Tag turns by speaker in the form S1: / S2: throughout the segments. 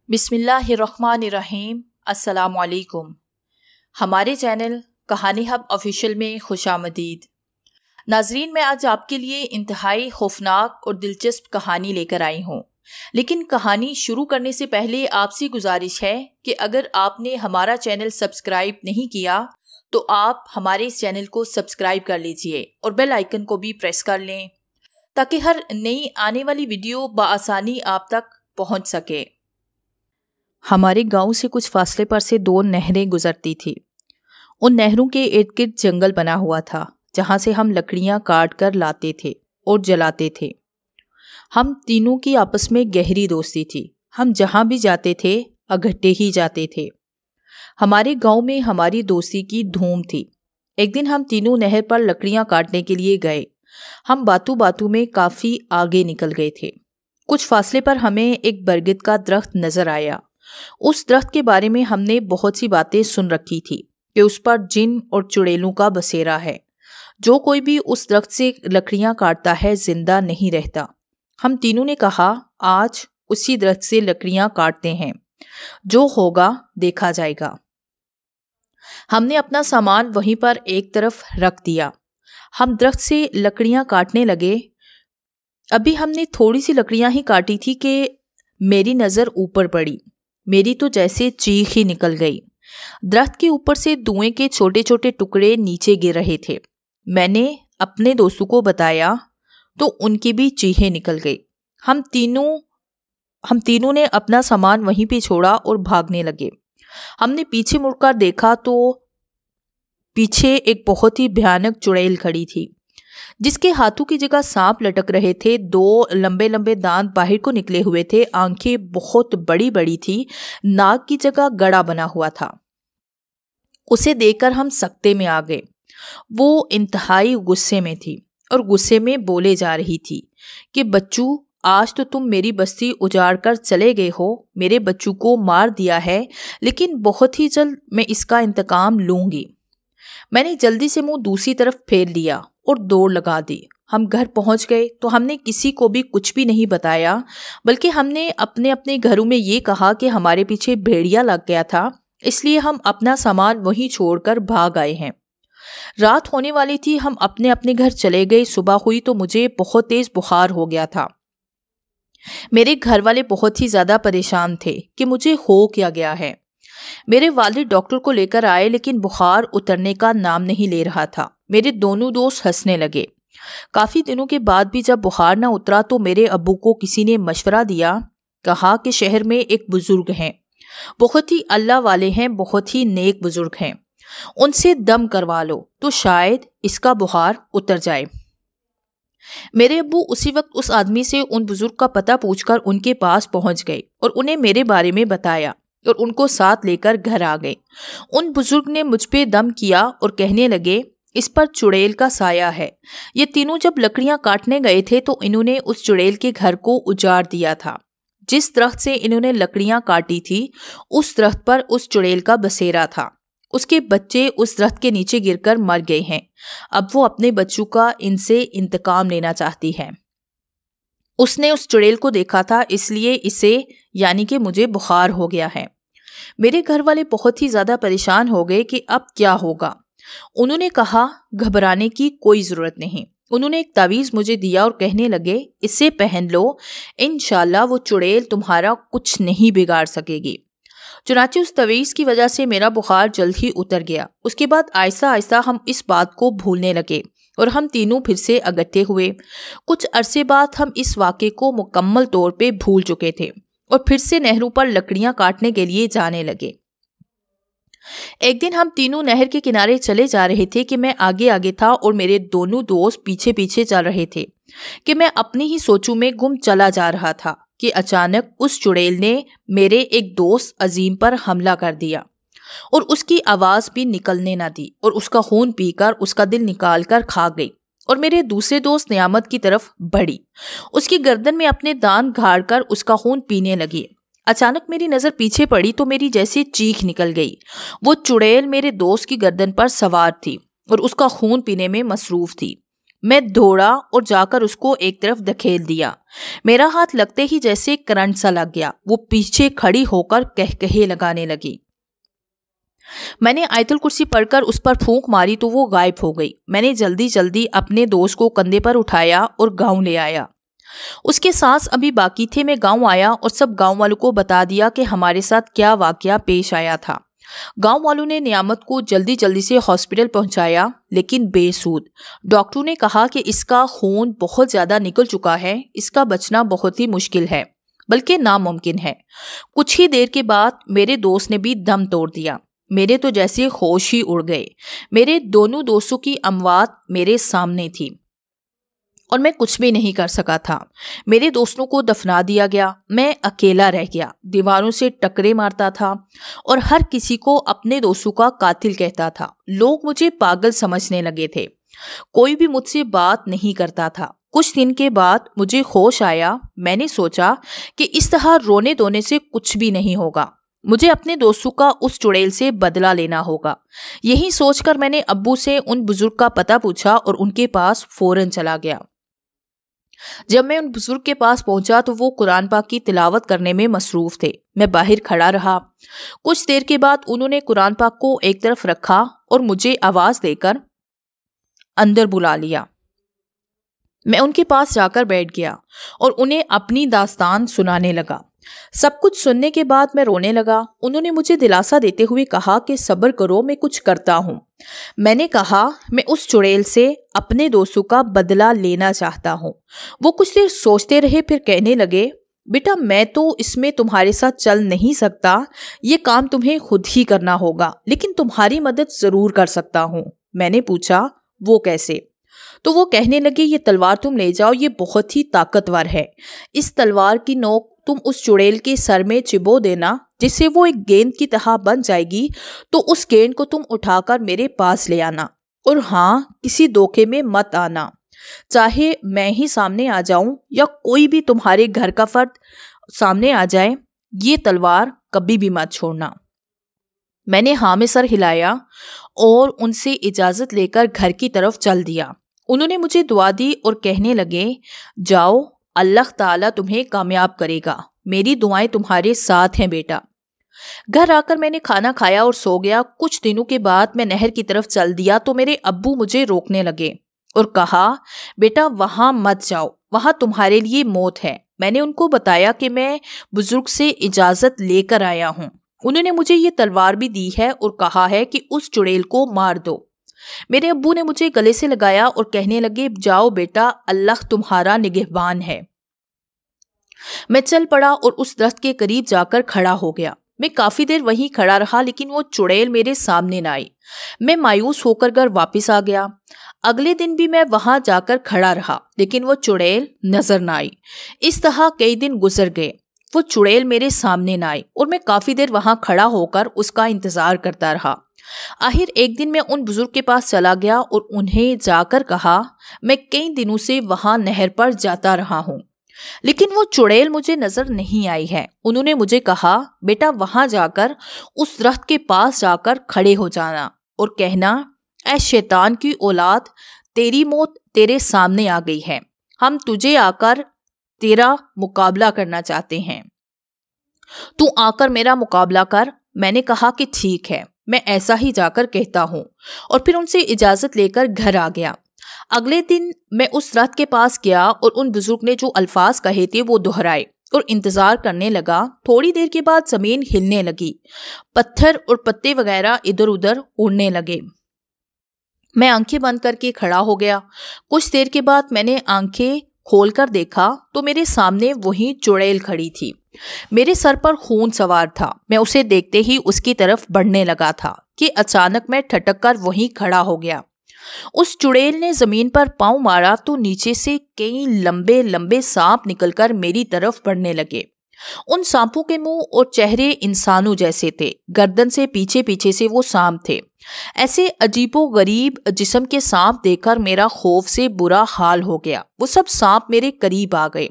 S1: بسم اللہ الرحمن الرحیم۔ السلام علیکم۔ ہمارے چینل کہانی ہب آفیشیل میں خوش آمدید۔ ناظرین، میں آج آپ کے لیے انتہائی خوفناک اور دلچسپ کہانی لے کر آئی ہوں، لیکن کہانی شروع کرنے سے پہلے آپ سے گزارش ہے کہ اگر آپ نے ہمارا چینل سبسکرائب نہیں کیا تو آپ ہمارے اس چینل کو سبسکرائب کر لیجئے اور بیل آئیکن کو بھی پریس کر لیں تاکہ ہر نئی آنے والی ویڈیو بآسانی آپ تک پہنچ سکے۔ ہمارے گاؤں سے کچھ فاصلے پر سے 2 نہریں گزرتی تھی۔ ان نہروں کے ارد گرد جنگل بنا ہوا تھا جہاں سے ہم لکڑیاں کاٹ کر لاتے تھے اور جلاتے تھے۔ ہم تینوں کی آپس میں گہری دوستی تھی۔ ہم جہاں بھی جاتے تھے اکٹھے ہی جاتے تھے۔ ہمارے گاؤں میں ہماری دوستی کی دھوم تھی۔ ایک دن ہم تینوں نہر پر لکڑیاں کاٹنے کے لیے گئے۔ ہم باتوں باتوں میں کافی آگے نکل گئے تھے۔ کچھ فاصلے پر ہمیں ایک برگد کا درخت نظر آیا۔ اس درخت کے بارے میں ہم نے بہت سی باتیں سن رکھی تھی کہ اس پر جن اور چڑیلوں کا بسیرا ہے۔ جو کوئی بھی اس درخت سے لکڑیاں کاٹتا ہے زندہ نہیں رہتا۔ ہم تینوں نے کہا آج اسی درخت سے لکڑیاں کاٹتے ہیں، جو ہوگا دیکھا جائے گا۔ ہم نے اپنا سامان وہیں پر ایک طرف رکھ دیا۔ ہم درخت سے لکڑیاں کاٹنے لگے۔ ابھی ہم نے تھوڑی سی لکڑیاں ہی کاٹی تھی کہ میری نظر اوپر پڑی۔ میری تو جیسے چیخ ہی نکل گئی۔ درخت کے اوپر سے دھوئیں کے چھوٹے چھوٹے ٹکڑے نیچے گر رہے تھے۔ میں نے اپنے دوستوں کو بتایا تو ان کی بھی چیخیں نکل گئی۔ ہم تینوں نے اپنا سامان وہیں پہ چھوڑا اور بھاگنے لگے۔ ہم نے پیچھے مڑ کر دیکھا تو پیچھے ایک بہت ہی بھیانک چڑیل کھڑی تھی جس کے ہاتھوں کی جگہ سانپ لٹک رہے تھے۔ 2 لمبے لمبے دانت باہر کو نکلے ہوئے تھے۔ آنکھیں بہت بڑی بڑی تھی۔ ناک کی جگہ گڑا بنا ہوا تھا۔ اسے دیکھ کر ہم سکتے میں آ گئے۔ وہ انتہائی غصے میں تھی اور غصے میں بولے جا رہی تھی کہ بچو، آج تو تم میری بستی اجاڑ کر چلے گئے ہو، میرے بچوں کو مار دیا ہے، لیکن بہت ہی جلد میں اس کا انتقام لوں گی۔ میں نے جلدی سے منہ دوسری طرف پھیر لیا اور دوڑ لگا دی۔ ہم گھر پہنچ گئے تو ہم نے کسی کو بھی کچھ بھی نہیں بتایا، بلکہ ہم نے اپنے اپنے گھروں میں یہ کہا کہ ہمارے پیچھے بھیڑیا لگ گیا تھا، اس لیے ہم اپنا سامان وہیں چھوڑ کر بھاگ آئے ہیں۔ رات ہونے والی تھی، ہم اپنے اپنے گھر چلے گئے۔ صبح ہوئی تو مجھے بہت تیز بخار ہو گیا تھا۔ میرے گھر والے بہت ہی زیادہ پریشان تھے کہ مجھے ہو کیا گیا ہے۔ میرے والد ڈاکٹر کو لے کر آئے لیکن بخار اترنے کا نام نہیں لے رہا تھا۔ میرے دونوں دوست ہنسنے لگے۔ کافی دنوں کے بعد بھی جب بخار نہ اترا تو میرے ابو کو کسی نے مشورہ دیا، کہا کہ شہر میں ایک بزرگ ہیں، بہت ہی اللہ والے ہیں، بہت ہی نیک بزرگ ہیں، ان سے دم کروا لو تو شاید اس کا بخار اتر جائے۔ میرے ابو اسی وقت اس آدمی سے ان بزرگ کا پتہ پوچھ کر ان کے پاس پہنچ گئے اور انہیں میرے بارے میں بتایا اور ان کو ساتھ لے کر گھر آ گئے۔ ان بزرگ نے مجھ پہ دم کیا اور کہنے لگے اس پر چڑیل کا سایہ ہے۔ یہ تینوں جب لکڑیاں کاٹنے گئے تھے تو انہوں نے اس چڑیل کے گھر کو اجاڑ دیا تھا۔ جس درخت سے انہوں نے لکڑیاں کاٹی تھی اس درخت پر اس چڑیل کا بسیرا تھا۔ اس کے بچے اس درخت کے نیچے گر کر مر گئے ہیں۔ اب وہ اپنے بچوں کا ان سے انتقام لینا چاہتی ہے۔ اس نے اس چڑیل کو دیکھا تھا، اس لیے اسے یعنی کہ مجھے بخار ہو گیا ہے۔ میرے گھر والے بہت ہی زیادہ پریشان ہو گئے کہ اب کیا ہوگا۔ انہوں نے کہا گھبرانے کی کوئی ضرورت نہیں۔ انہوں نے ایک تعویذ مجھے دیا اور کہنے لگے اسے پہن لو، انشاءاللہ وہ چڑیل تمہارا کچھ نہیں بگاڑ سکے گی۔ چنانچہ اس تعویذ کی وجہ سے میرا بخار جلد ہی اتر گیا۔ اس کے بعد آہستہ آہستہ ہم اس بات کو بھولنے لگے اور ہم تینوں پھر سے اکٹھے ہوئے۔ کچھ عرصے بعد ہم اس واقعے کو مکمل طور پہ بھول چکے تھے اور پھر سے نہروں پر لکڑیاں کاٹنے کے لیے جانے لگے۔ ایک دن ہم تینوں نہر کے کنارے چلے جا رہے تھے کہ میں آگے آگے تھا اور میرے دونوں دوست پیچھے پیچھے چل رہے تھے کہ میں اپنی ہی سوچوں میں گم چلا جا رہا تھا کہ اچانک اس چڑیل نے میرے ایک دوست عظیم پر حملہ کر دیا اور اس کی آواز بھی نکلنے نہ دی اور اس کا خون پی کر اس کا دل نکال کر کھا گئی اور میرے دوسرے دوست نعمت کی طرف بڑھی، اس کی گردن میں اپنے دانت گھاڑ کر اس کا خون پینے لگی۔ اچانک میری نظر پیچھے پڑی تو میری جیسے چیخ نکل گئی۔ وہ چڑیل میرے دوست کی گردن پر سوار تھی اور اس کا خون پینے میں مصروف تھی۔ میں دوڑا اور جا کر اس کو ایک طرف دھکیل دیا۔ میرا ہاتھ لگتے ہی جیسے کرنٹ سا لگ گیا۔ وہ پیچھے کھڑی ہو کر کہکہے لگانے لگی۔ میں نے آیت الکرسی پڑھ کر اس پر پھونک ماری تو وہ غائب ہو گئی۔ میں نے جلدی جلدی اپنے دوست کو کندھے پر اٹھایا اور گاؤں لے آیا۔ اس کے سانس ابھی باقی تھے۔ میں گاؤں آیا اور سب گاؤں والوں کو بتا دیا کہ ہمارے ساتھ کیا واقعہ پیش آیا تھا۔ گاؤں والوں نے نعمت کو جلدی جلدی سے ہاسپٹل پہنچایا، لیکن بے سود۔ ڈاکٹروں نے کہا کہ اس کا خون بہت زیادہ نکل چکا ہے، اس کا بچنا بہت ہی مشکل ہے، بلکہ ناممکن ہے۔ کچھ ہی دیر کے بعد میرے دوست نے بھی دم توڑ دیا۔ میرے تو جیسے ہوش ہی اڑ گئے۔ میرے دونوں دوستوں کی اموات میرے سامنے تھی اور میں کچھ بھی نہیں کر سکا تھا۔ میرے دوستوں کو دفنا دیا گیا، میں اکیلا رہ گیا، دیواروں سے ٹکرے مارتا تھا اور ہر کسی کو اپنے دوستوں کا قاتل کہتا تھا۔ لوگ مجھے پاگل سمجھنے لگے تھے۔ کوئی بھی مجھ سے بات نہیں کرتا تھا۔ کچھ دن کے بعد مجھے ہوش آیا۔ میں نے سوچا کہ اس طرح رونے دھونے سے کچھ بھی نہیں ہوگا، مجھے اپنے دوستوں کا اس چڑیل سے بدلہ لینا ہوگا۔ یہی سوچ کر میں نے ابو سے ان بزرگ کا پتہ پوچھا اور ان کے پاس فوراً چلا گیا۔ جب میں ان بزرگ کے پاس پہنچا تو وہ قرآن پاک کی تلاوت کرنے میں مصروف تھے۔ میں باہر کھڑا رہا۔ کچھ دیر کے بعد انہوں نے قرآن پاک کو ایک طرف رکھا اور مجھے آواز دے کر اندر بلا لیا۔ میں ان کے پاس جا کر بیٹھ گیا اور انہیں اپنی داستان سنانے لگا۔ سب کچھ سننے کے بعد میں رونے لگا۔ انہوں نے مجھے دلاسا دیتے ہوئے کہا کہ صبر کرو، میں کچھ کرتا ہوں۔ میں نے کہا میں اس چڑیل سے اپنے دوستوں کا بدلہ لینا چاہتا ہوں۔ وہ کچھ دیر سوچتے رہے، پھر کہنے لگے بیٹا میں تو اس میں تمہارے ساتھ چل نہیں سکتا، یہ کام تمہیں خود ہی کرنا ہوگا، لیکن تمہاری مدد ضرور کر سکتا ہوں۔ میں نے پوچھا وہ کیسے؟ تو وہ کہنے لگے یہ تلوار تم لے جاؤ، یہ بہت ہی طاقتور ہے۔ اس تلوار کی نوک تم اس چڑیل کے سر میں چبو دینا، جس سے وہ ایک گیند کی طرح بن جائے گی، تو اس گیند کو تم اٹھا کر میرے پاس لے آنا، اور ہاں کسی دھوکے میں مت آنا، چاہے میں ہی سامنے آ جاؤں یا کوئی بھی تمہارے گھر کا فرد سامنے آ جائے، یہ تلوار کبھی بھی مت چھوڑنا۔ میں نے ہاں میں سر ہلایا اور ان سے اجازت لے کر گھر کی طرف چل دیا۔ انہوں نے مجھے دعا دی اور کہنے لگے جاؤ، اللہ تعالیٰ تمہیں کامیاب کرے گا، میری دعائیں تمہارے ساتھ ہیں بیٹا۔ گھر آ کر میں نے کھانا کھایا اور سو گیا۔ کچھ دنوں کے بعد میں نہر کی طرف چل دیا تو میرے ابو مجھے روکنے لگے اور کہا بیٹا وہاں مت جاؤ، وہاں تمہارے لیے موت ہے۔ میں نے ان کو بتایا کہ میں بزرگ سے اجازت لے کر آیا ہوں، انہوں نے مجھے یہ تلوار بھی دی ہے اور کہا ہے کہ اس چڑیل کو مار دو۔ میرے ابو نے مجھے گلے سے لگایا اور کہنے لگے جاؤ بیٹا، اللہ تمہارا نگہبان ہے۔ میں چل پڑا اور اس درخت کے قریب جا کر کھڑا ہو گیا۔ میں کافی دیر وہیں کھڑا رہا، لیکن وہ چڑیل میرے سامنے نہ آئی۔ میں مایوس ہو کر گھر واپس آ گیا۔ اگلے دن بھی میں وہاں جا کر کھڑا رہا، لیکن وہ چڑیل نظر نہ آئی۔ اس طرح کئی دن گزر گئے، وہ چڑیل میرے سامنے نہ آئی اور میں کافی دیر وہاں کھڑا ہو کر اس کا انتظار کرتا رہا۔ آخر ایک دن میں ان بزرگ کے پاس چلا گیا اور انہیں جا کر کہا میں کئی دنوں سے وہاں نہر پر جاتا رہا ہوں، لیکن وہ چڑیل مجھے نظر نہیں آئی ہے۔ انہوں نے مجھے کہا بیٹا وہاں جا کر اس درخت کے پاس جا کر کھڑے ہو جانا اور کہنا اے شیطان کی اولاد، تیری موت تیرے سامنے آ گئی ہے، ہم تجھے آ کر تیرا مقابلہ کرنا چاہتے ہیں، تو آ کر میرا مقابلہ کر۔ میں نے کہا کہ ٹھیک ہے، میں ایسا ہی جا کر کہتا ہوں، اور پھر ان سے اجازت لے کر گھر آ گیا۔ اگلے دن میں اس درخت کے پاس گیا اور ان بزرگ نے جو الفاظ کہے تھے وہ دہرائے اور انتظار کرنے لگا۔ تھوڑی دیر کے بعد زمین ہلنے لگی، پتھر اور پتے وغیرہ ادھر ادھر اڑنے لگے۔ میں آنکھیں بند کر کے کھڑا ہو گیا۔ کچھ دیر کے بعد میں نے آنکھیں کھول کر دیکھا تو میرے سامنے وہی چڑیل کھڑی تھی۔ میرے سر پر خون سوار تھا۔ میں اسے دیکھتے ہی اس کی طرف بڑھنے لگا تھا کہ اچانک میں ٹھٹک کر وہیں کھڑا ہو گیا۔ اس چڑیل نے زمین پر پاؤں مارا تو نیچے سے کئی لمبے لمبے سانپ نکل کر میری طرف بڑھنے لگے۔ ان سانپوں کے منہ اور چہرے انسانوں جیسے تھے، گردن سے پیچھے پیچھے سے وہ سانپ تھے۔ ایسے عجیب و غریب جسم کے سانپ دیکھ کر میرا خوف سے برا حال ہو گیا۔ وہ سب سانپ میرے قریب آ گئے۔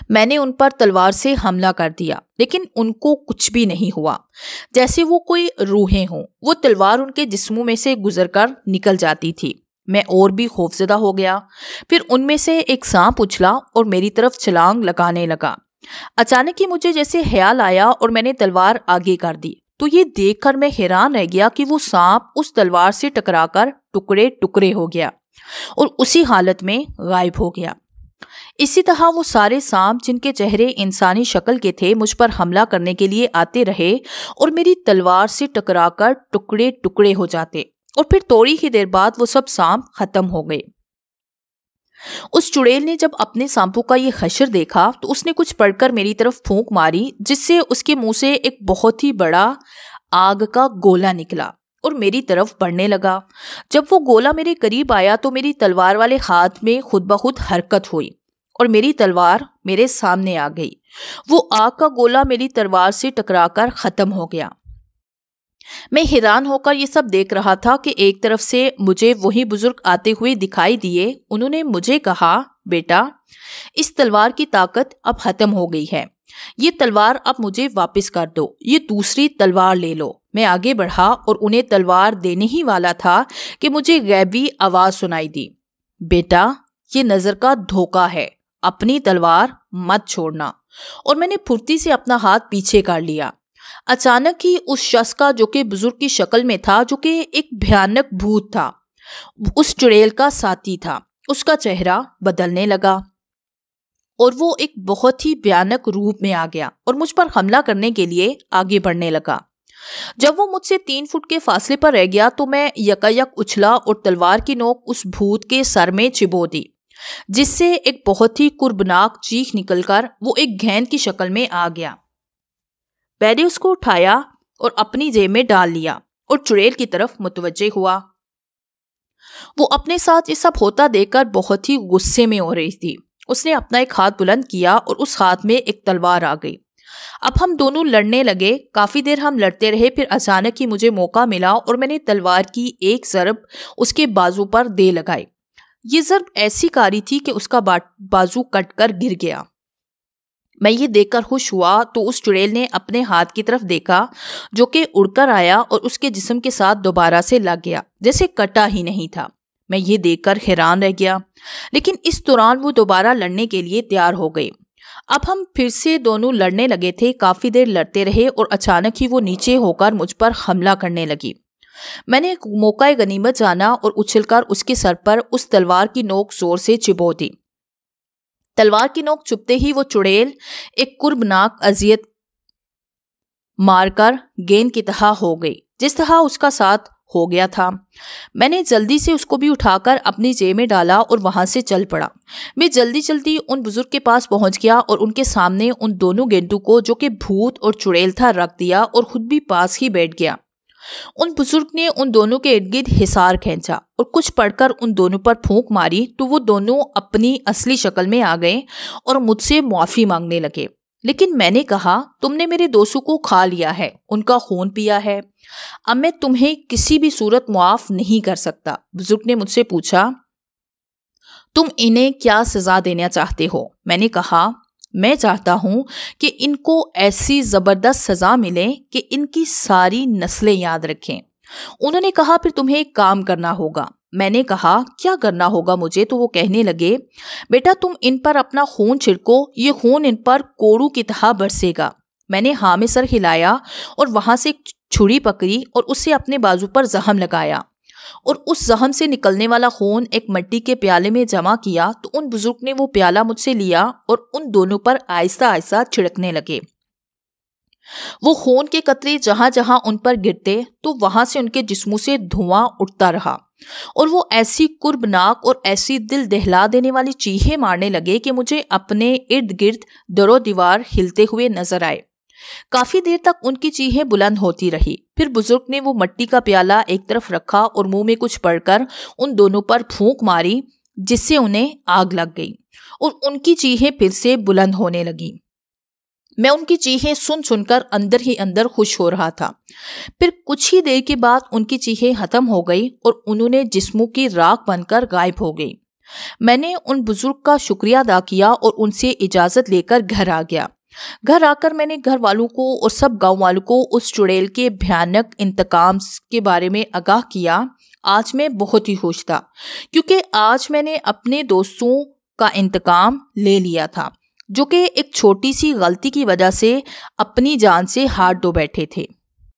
S1: میں نے ان پر تلوار سے حملہ کر دیا، لیکن ان کو کچھ بھی نہیں ہوا، جیسے وہ کوئی روحیں ہوں۔ وہ تلوار ان کے جسموں میں سے گزر کر نکل جاتی تھی۔ میں اور بھی خوفزدہ ہو گیا۔ پھر ان میں سے ایک سانپ اچھلا اور میری طرف چھلانگ لگانے لگا۔ اچانک ہی مجھے جیسے خیال آیا اور میں نے تلوار آگے کر دی تو یہ دیکھ کر میں حیران رہ گیا کہ وہ سانپ اس تلوار سے ٹکرا کر ٹکڑے ٹکڑے ہو گیا اور اسی حالت میں غائب ہو گیا۔ اسی طرح وہ سارے سانپ جن کے چہرے انسانی شکل کے تھے مجھ پر حملہ کرنے کے لیے آتے رہے اور میری تلوار سے ٹکرا کر ٹکڑے ٹکڑے ہو جاتے، اور پھر تھوڑی ہی دیر بعد وہ سب سانپ ختم ہو گئے۔ اس چڑیل نے جب اپنے سانپوں کا یہ حشر دیکھا تو اس نے کچھ پڑھ کر میری طرف پھونک ماری، جس سے اس کے منہ سے ایک بہت ہی بڑا آگ کا گولا نکلا اور میری طرف بڑھنے لگا۔ جب وہ گولا میرے قریب آیا تو میری تلوار والے ہاتھ میں خود بخود حرکت ہوئی اور میری تلوار میرے سامنے آ گئی۔ وہ آگ کا گولا میری تلوار سے ٹکرا کر ختم ہو گیا۔ میں حیران ہو کر یہ سب دیکھ رہا تھا کہ ایک طرف سے مجھے وہی بزرگ آتے ہوئے دکھائی دیے۔ انہوں نے مجھے کہا، بیٹا اس تلوار کی طاقت اب ختم ہو گئی ہے، یہ تلوار اب مجھے واپس کر دو، یہ دوسری تلوار لے لو۔ میں آگے بڑھا اور انہیں تلوار دینے ہی والا تھا کہ مجھے غیبی آواز سنائی دی، بیٹا یہ نظر کا دھوکہ ہے، اپنی تلوار مت چھوڑنا۔ اور میں نے پھرتی سے اپنا ہاتھ پیچھے کر لیا۔ اچانک ہی اس شخص کا جو کہ بزرگ کی شکل میں تھا، جو کہ ایک بھیانک بھوت تھا، اس چڑیل کا ساتھی تھا، اس کا چہرہ بدلنے لگا اور وہ ایک بہت ہی بھیانک روپ میں آ گیا اور مجھ پر حملہ کرنے کے لیے آگے بڑھنے لگا۔ جب وہ مجھ سے 3 فٹ کے فاصلے پر رہ گیا تو میں یکایک اچھلا اور تلوار کی نوک اس بھوت کے سر میں چبو دی، جس سے ایک بہت ہی کربناک چیخ نکل کر وہ ایک گھین کی شکل میں آ گیا۔ میں نے اس کو اٹھایا اور اپنی جیب میں ڈال لیا اور چڑیل کی طرف متوجہ ہوا۔ وہ اپنے ساتھ یہ سب ہوتا دیکھ کر بہت ہی غصے میں ہو رہی تھی۔ اس نے اپنا ایک ہاتھ بلند کیا اور اس ہاتھ میں ایک تلوار آ گئی۔ اب ہم دونوں لڑنے لگے۔ کافی دیر ہم لڑتے رہے، پھر اچانک ہی مجھے موقع ملا اور میں نے تلوار کی ایک ضرب اس کے بازو پر دے لگائی۔ یہ ضرب ایسی کاری تھی کہ اس کا بازو کٹ کر گر گیا۔ میں یہ دیکھ کر خوش ہوا تو اس چڑیل نے اپنے ہاتھ کی طرف دیکھا جو کہ اڑ کر آیا اور اس کے جسم کے ساتھ دوبارہ سے لگ گیا، جیسے کٹا ہی نہیں تھا۔ میں یہ دیکھ کر حیران رہ گیا، لیکن اس دوران وہ دوبارہ لڑنے کے لیے تیار ہو گئی۔ اب ہم پھر سے دونوں لڑنے لگے تھے۔ کافی دیر لڑتے رہے اور اچانک ہی وہ نیچے ہو کر مجھ پر حملہ کرنے لگی۔ میں نے ایک موقع غنیمت جانا اور اچھل کر اس کے سر پر اس تلوار کی نوک زور سے چبو دی۔ تلوار کی نوک چبھتے ہی وہ چڑیل ایک کربناک اذیت مار کر گیند کی طرح ہو گئی، جس طرح اس کا ساتھ ہو گیا تھا۔ میں نے جلدی سے اس کو بھی اٹھا کر اپنی جیب میں ڈالا اور وہاں سے چل پڑا۔ میں جلدی ان بزرگ کے پاس پہنچ گیا اور ان کے سامنے ان دونوں گینڈوں کو جو کہ بھوت اور چڑیل تھا رکھ دیا اور خود بھی پاس ہی بیٹھ گیا۔ ان بزرگ نے ان دونوں کے ارد گرد حصار کھینچا اور کچھ پڑھ کر ان دونوں پر پھونک ماری تو وہ دونوں اپنی اصلی شکل میں آ گئے اور مجھ سے معافی مانگنے لگے۔ لیکن میں نے کہا، تم نے میرے دوستوں کو کھا لیا ہے، ان کا خون پیا ہے، اب میں تمہیں کسی بھی صورت معاف نہیں کر سکتا۔ بزرگ نے مجھ سے پوچھا، تم انہیں کیا سزا دینا چاہتے ہو؟ میں نے کہا، میں چاہتا ہوں کہ ان کو ایسی زبردست سزا ملے کہ ان کی ساری نسلیں یاد رکھیں۔ انہوں نے کہا، پھر تمہیں ایک کام کرنا ہوگا۔ میں نے کہا، کیا کرنا ہوگا مجھے؟ تو وہ کہنے لگے، بیٹا تم ان پر اپنا خون چھڑکو، یہ خون ان پر کوڑوں کی طرح برسے گا۔ میں نے ہاں میں سر ہلایا اور وہاں سے چھری پکڑی اور اسے اپنے بازو پر زخم لگایا اور اس زخم سے نکلنے والا خون ایک مٹی کے پیالے میں جمع کیا تو ان بزرگ نے وہ پیالہ مجھ سے لیا اور ان دونوں پر آہستہ آہستہ چھڑکنے لگے۔ وہ خون کے قطرے جہاں جہاں ان پر گرتے تو وہاں سے ان کے جسموں سے دھواں اٹھتا رہا اور وہ ایسی کربناک اور ایسی دل دہلا دینے والی چیخیں مارنے لگے کہ مجھے اپنے ارد گرد در و دیوار ہلتے ہوئے نظر آئے۔ کافی دیر تک ان کی چیخیں بلند ہوتی رہی۔ پھر بزرگ نے وہ مٹی کا پیالہ ایک طرف رکھا اور منہ میں کچھ پڑھ کر ان دونوں پر پھونک ماری، جس سے انہیں آگ لگ گئی اور ان کی چیخیں پھر سے بلند ہونے لگیں۔ میں ان کی چیخیں سن کر اندر ہی اندر خوش ہو رہا تھا۔ پھر کچھ ہی دیر کے بعد ان کی چیخیں ختم ہو گئی اور انہوں نے جسموں کی راکھ بن کر غائب ہو گئی۔ میں نے ان بزرگ کا شکریہ ادا کیا اور ان سے اجازت لے کر گھر آ گیا۔ گھر آ کر میں نے گھر والوں کو اور سب گاؤں والوں کو اس چڑیل کے بھیانک انتقام کے بارے میں آگاہ کیا۔ آج میں بہت ہی خوش تھا کیونکہ آج میں نے اپنے دوستوں کا انتقام لے لیا تھا جو کہ ایک چھوٹی سی غلطی کی وجہ سے اپنی جان سے ہاتھ دھو بیٹھے تھے۔